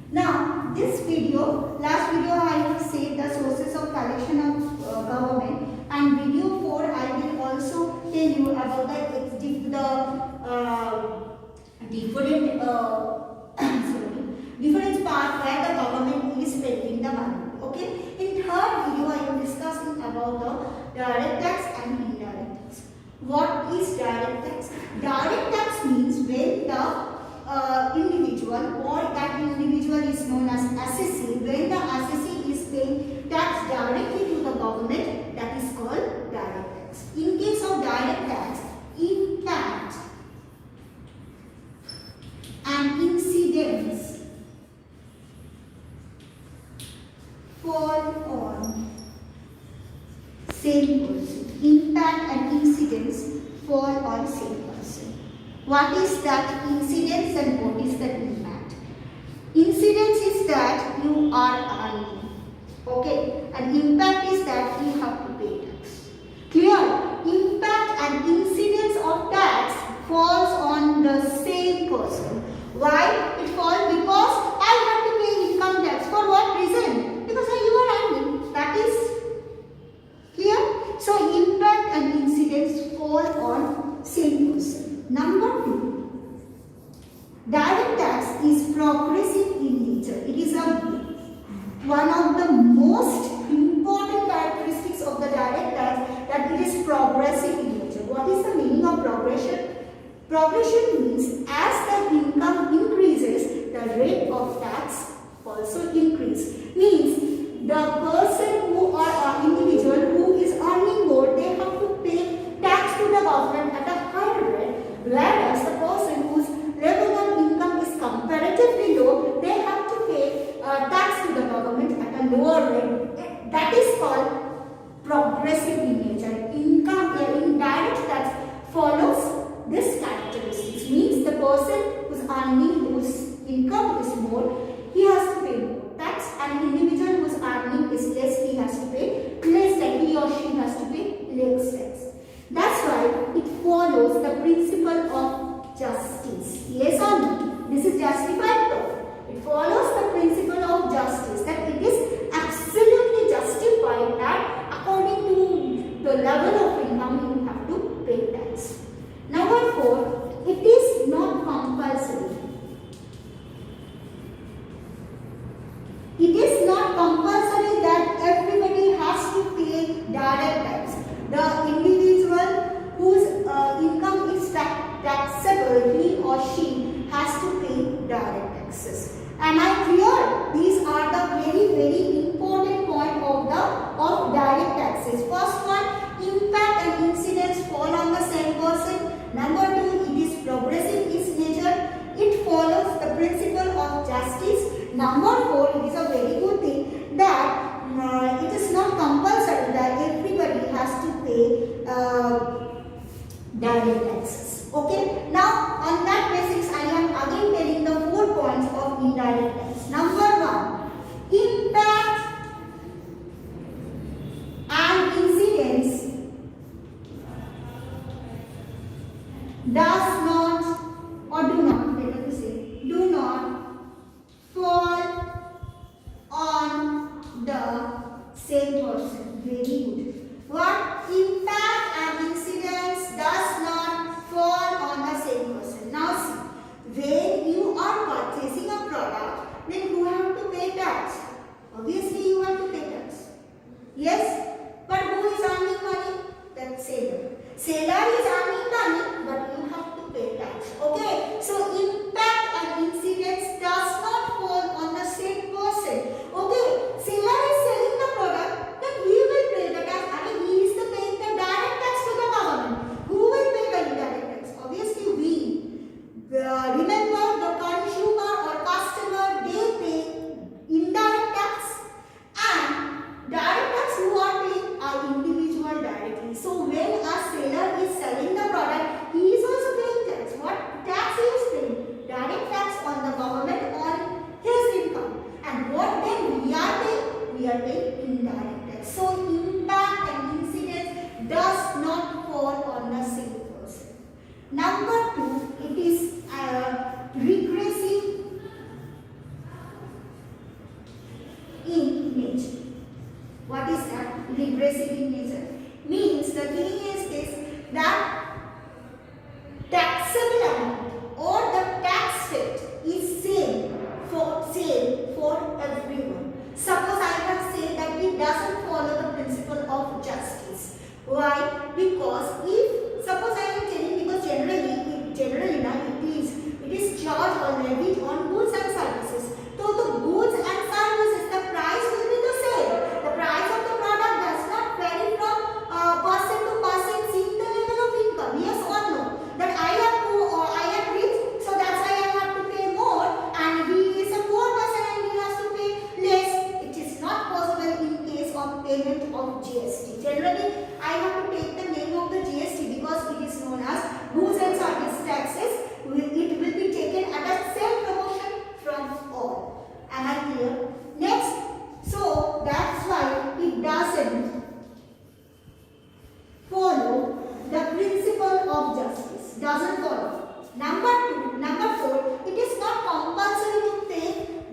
Now, this video, last video I have said the sources of collection of government, and video 4 I will also tell you about the different different part where the government is spending the money. Okay. In third video I am discussing about the direct tax and indirect tax. What is direct tax? Direct tax means when the individual or that individual is known as assessee, when the assessee is paying tax directly to the government, that is called direct tax. In case of direct tax, impact and incidence fall on same person. Impact and incidence fall on same person. What is that incidence and what is that impact? Incidence is that you are earning. Okay. And impact is that you have to pay tax. Clear? Impact and incidence of tax falls on the same person. Why? It falls because I have to pay income tax. For what reason? Because you are earning. That is clear? So impact and incidence fall on same person. Number 2, direct tax is progressive in nature. It is one of the most important characteristics of the direct tax, that it is progressive in nature. What is the meaning of progression? Progression means as the income increases, the rate of tax also increases. Means the person who or individual who is earning more, they have to pay tax to the government at a higher rate. Whereas the person whose level of income is comparatively low, they have to pay tax to the government at a lower rate. That is called progressive in nature. Indirect tax follows this characteristics. Means the person whose earning, whose income is more, he has to pay more tax, and individual whose earning is less, he has to pay less tax. He or she has to pay less tax. That's why it follows the principle of justice. Yes or no? This is justified law. It follows the principle of justice, that it is absolutely justified that according to the level of income you have to pay tax. Number 4, it is not compulsory. It is not compulsory that everybody has to pay direct tax. The individual whose income is taxable, he or she has to pay direct taxes. Am I clear? These are the very important point of direct taxes. First one, impact and incidence fall on the same person. Number 2, it is progressive in nature. It follows the principle of justice. Number 4, it is a very good thing that it is not compulsory that everybody has to pay direct taxes. Okay. Now, on that basis, I am again telling the 4 points of indirect tax. Number 1, impact and incidence does not, or do not, let me say, do not fall on the same person. Very good. What? Impact and incidence does not fall on the same person. Now see, when you are purchasing a product, then who have to pay tax? Obviously you have to pay tax. Yes? But who is earning money? That seller. Seller is earning money, but you have to pay tax. Okay? So impact and incidence does not fall on the same person. Okay? Seller is selling the product, then he will pay the tax. I mean, he is paying the direct tax to the government. Who will pay the indirect tax? Obviously we. Remember, the consumer or customer, they pay indirect tax. nature. What is that? Regressive in nature. Means the thing is this, that taxable amount or the tax rate is same for everyone. Suppose I have said that it doesn't follow the principle of justice. Why? Because if suppose I am telling, because generally now it is charged or levied on goods and services. So the goods and services, the price will be the same. The price of the product does not vary from person to person seeing the level of income. Yes or no? That I am poor or I am rich, so that's why I have to pay more, and he is a poor person and he has to pay less. It is not possible in case of payment of GST. Generally, I have to take the name of the GST because it is known as goods and service taxes. It will be taken at a same proportion from all. Am I clear? Next, so that's why it doesn't follow the principle of justice. Doesn't follow. Number 4, it is not compulsory to pay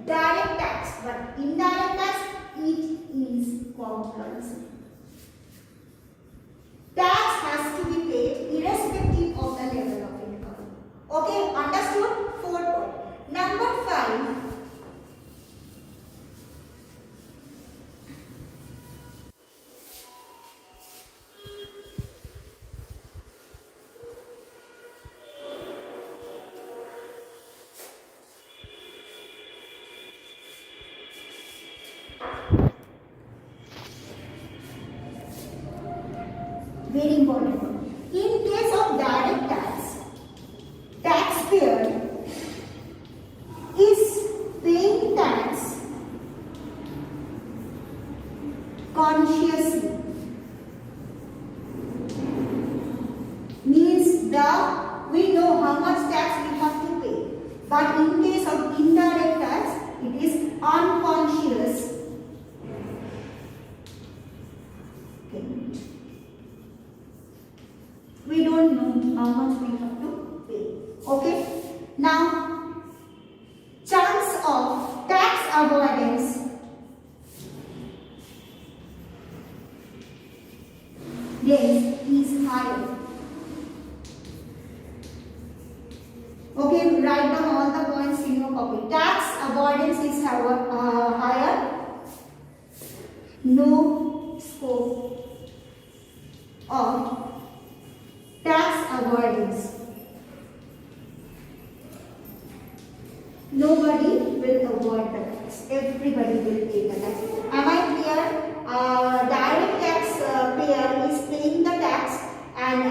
direct tax, but indirect tax it is compulsory. Tax has to be paid irrespective of the level of income. Okay, understood? 4 point. Number 5. Very important one. In case of direct tax, taxpayer is paying tax consciously. Means we know how much tax we have to pay. But in case of indirect tax, it is unconscious payment. We don't know how much we have to pay. Okay. Now, chance of tax avoidance is higher. Okay, write down all the points in your copy. Tax avoidance is higher. No scope of tax avoidance. Nobody will avoid the tax. Everybody will pay the tax. Am I clear? Direct tax payer is paying the tax and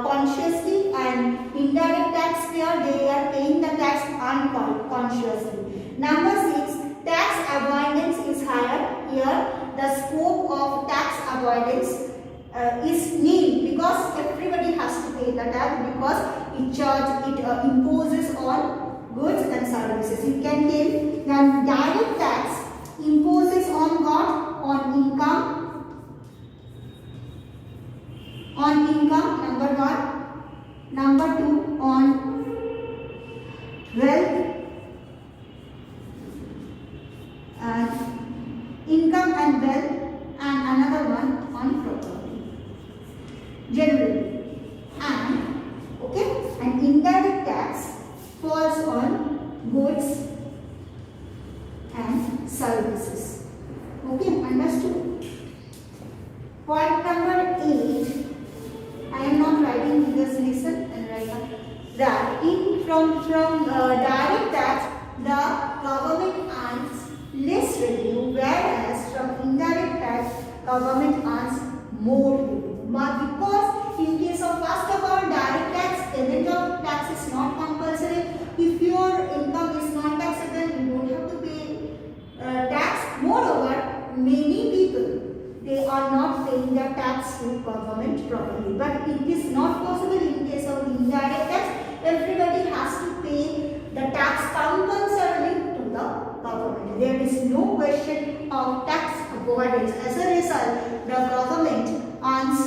consciously, and indirect tax payer, they are paying the tax unconsciously. Number 6, tax avoidance is higher. Here, the scope of tax avoidance is nil, because everybody has to pay the tax, because it imposes on goods and services. You can tell that direct tax imposes on what? On income. Number 1. Number 2, on wealth and income and wealth, and another one on property. Generally, and indirect tax falls on goods and services. Okay, understood? Point number 8. I am not writing figures. Listen and write down that from direct tax the government earns less revenue, whereas from indirect tax government earns more revenue. But because in case of, first of all, direct tax, payment of tax is not compulsory. If your income is not taxable, you don't have to pay tax. Moreover, many people, they are not paying the tax to government properly. But it is not possible in case of indirect tax. Everybody has to pay the tax compulsorily to the government. There is no question of tax avoidance. As a result, the government earns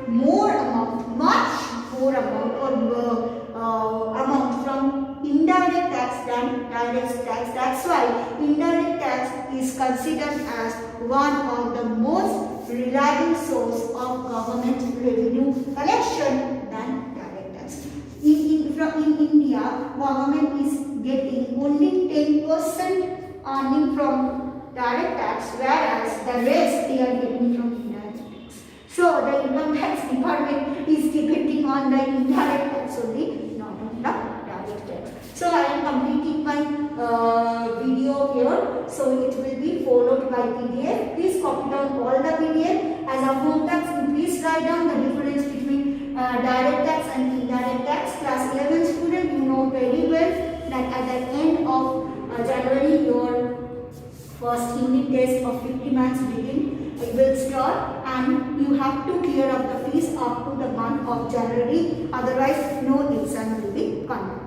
more amount, much more amount, or amount from indirect tax than direct tax. That's why indirect tax is considered as one of the most reliable source of government revenue collection than direct tax. In India, government is getting only 10% earning from direct tax, whereas the rest they are getting from indirect tax. So the income tax department is depending on the indirect tax only, not on the direct tax. So I am completing my video here. So it will be followed by PDF. Please copy down all the PDF. As a home tax, please write down the difference between direct tax and indirect tax. Class 11 student, you know very well that at the end of January, your first unit test of 50 marks will start, and you have to clear up the fees up to the month of January. Otherwise, no exam will be conducted.